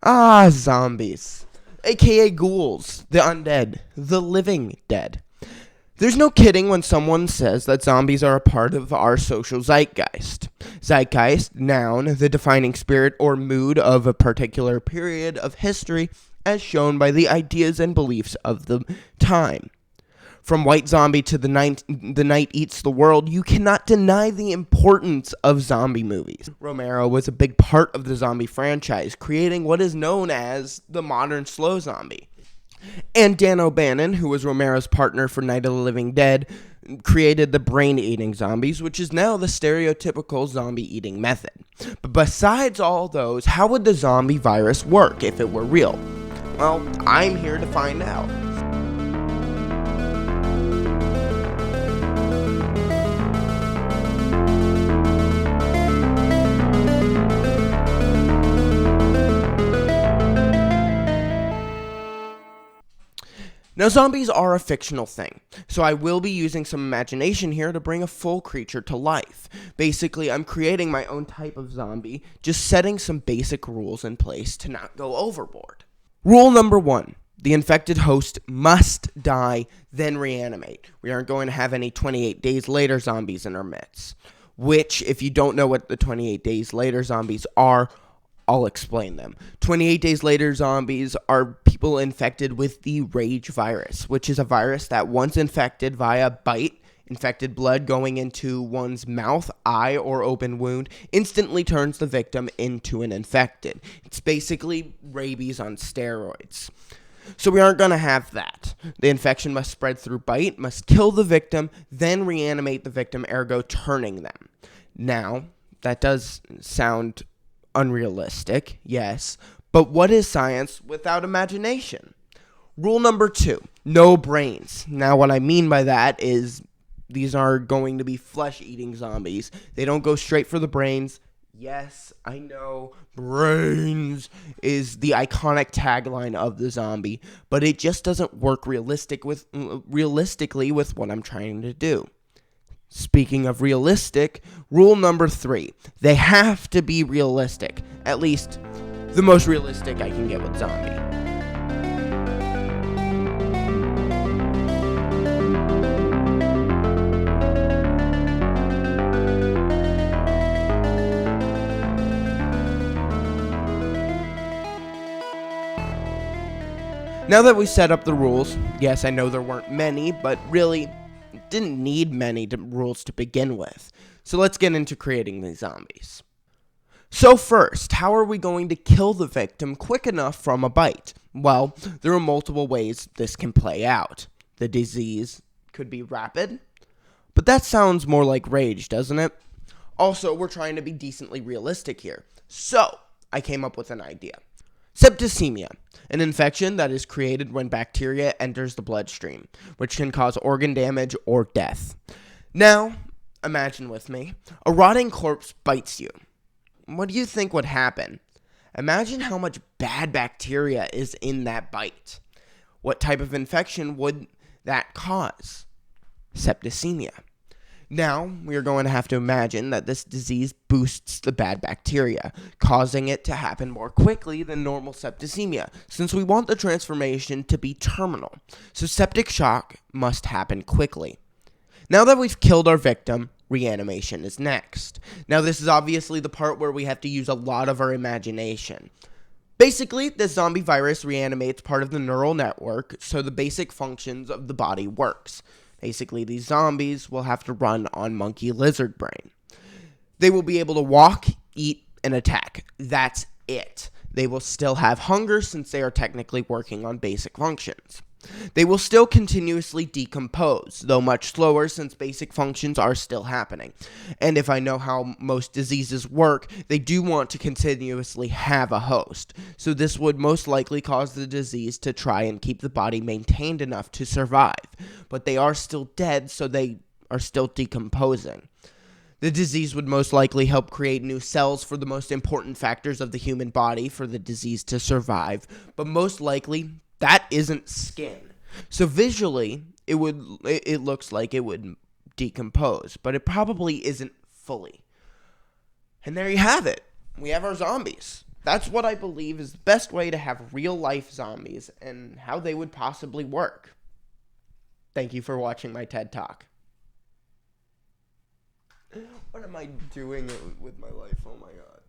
Ah, zombies, aka ghouls, the undead, the living dead. There's no kidding when someone says that zombies are a part of our social zeitgeist. Zeitgeist, noun, the defining spirit or mood of a particular period of history as shown by the ideas and beliefs of the time. From White Zombie to the Night Eats the World, you cannot deny the importance of zombie movies. Romero was a big part of the zombie franchise, creating what is known as the modern slow zombie. And Dan O'Bannon, who was Romero's partner for Night of the Living Dead, created the brain-eating zombies, which is now the stereotypical zombie-eating method. But besides all those, how would the zombie virus work if it were real? Well, I'm here to find out. Now, zombies are a fictional thing, so I will be using some imagination here to bring a full creature to life. Basically, I'm creating my own type of zombie, just setting some basic rules in place to not go overboard. Rule number 1. The infected host must die, then reanimate. We aren't going to have any 28 days later zombies in our midst. Which, if you don't know what the 28 days later zombies are, I'll explain them. 28 days later zombies are people infected with the rage virus, which is a virus that once infected via bite, infected blood going into one's mouth, eye, or open wound, instantly turns the victim into an infected. It's basically rabies on steroids. So we aren't going to have that. The infection must spread through bite, must kill the victim, then reanimate the victim, ergo turning them. Now, that does sound unrealistic, yes, but what is science without imagination? Rule number 2, no brains. Now, what I mean by that is these are going to be flesh-eating zombies. They don't go straight for the brains. Yes, I know, brains is the iconic tagline of the zombie, but it just doesn't work realistically with what I'm trying to do. Speaking of realistic, rule number 3, they have to be realistic. At least, the most realistic I can get with zombie. Now that we set up the rules, yes, I know there weren't many, but really didn't need many rules to begin with. So let's get into creating these zombies. So first, how are we going to kill the victim quick enough from a bite? Well, there are multiple ways this can play out. The disease could be rapid, but that sounds more like rage, doesn't it? Also, we're trying to be decently realistic here. So, I came up with an idea. Septicemia, an infection that is created when bacteria enters the bloodstream, which can cause organ damage or death. Now, imagine with me, a rotting corpse bites you. What do you think would happen? Imagine how much bad bacteria is in that bite. What type of infection would that cause? Septicemia. Now, we are going to have to imagine that this disease boosts the bad bacteria, causing it to happen more quickly than normal septicemia, since we want the transformation to be terminal. So septic shock must happen quickly. Now that we've killed our victim, reanimation is next. Now, this is obviously the part where we have to use a lot of our imagination. Basically, the zombie virus reanimates part of the neural network, so the basic functions of the body works. Basically, these zombies will have to run on monkey lizard brain. They will be able to walk, eat, and attack. That's it. They will still have hunger since they are technically working on basic functions. They will still continuously decompose, though much slower since basic functions are still happening. And if I know how most diseases work, they do want to continuously have a host. So this would most likely cause the disease to try and keep the body maintained enough to survive. But they are still dead, so they are still decomposing. The disease would most likely help create new cells for the most important factors of the human body for the disease to survive, but most likely that isn't skin. So visually, it looks like it would decompose, but it probably isn't fully. And there you have it. We have our zombies. That's what I believe is the best way to have real-life zombies and how they would possibly work. Thank you for watching my TED Talk. What am I doing with my life? Oh my god.